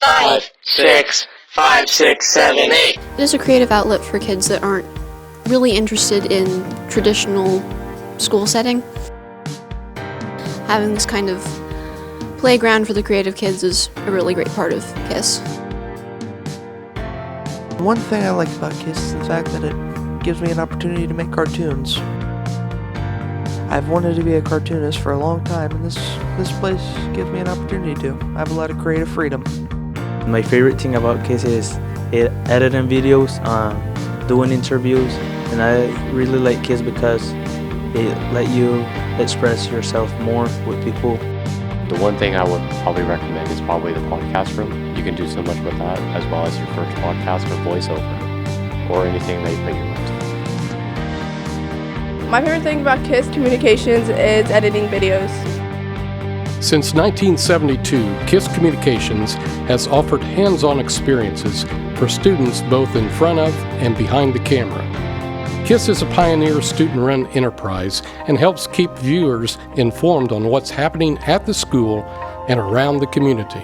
5, 6, 5, 6, 7, 8. It is a creative outlet for kids that aren't really interested in traditional school setting. Having this kind of playground for the creative kids is a really great part of K.I.S.S. One thing I like about K.I.S.S is the fact that it gives me an opportunity to make cartoons. I've wanted to be a cartoonist for a long time, and this place gives me an opportunity to. I have a lot of creative freedom. My favorite thing about K.I.S.S is editing videos, doing interviews, and I really like K.I.S.S because it let you express yourself more with people. The one thing I would probably recommend is probably the podcast room. You can do so much with that, as well as your first podcast or voiceover, or anything that you put your mind to. My favorite thing about K.I.S.S Communications is editing videos. Since 1972, K.I.S.S Communications has offered hands-on experiences for students both in front of and behind the camera. K.I.S.S is a pioneer student-run enterprise and helps keep viewers informed on what's happening at the school and around the community.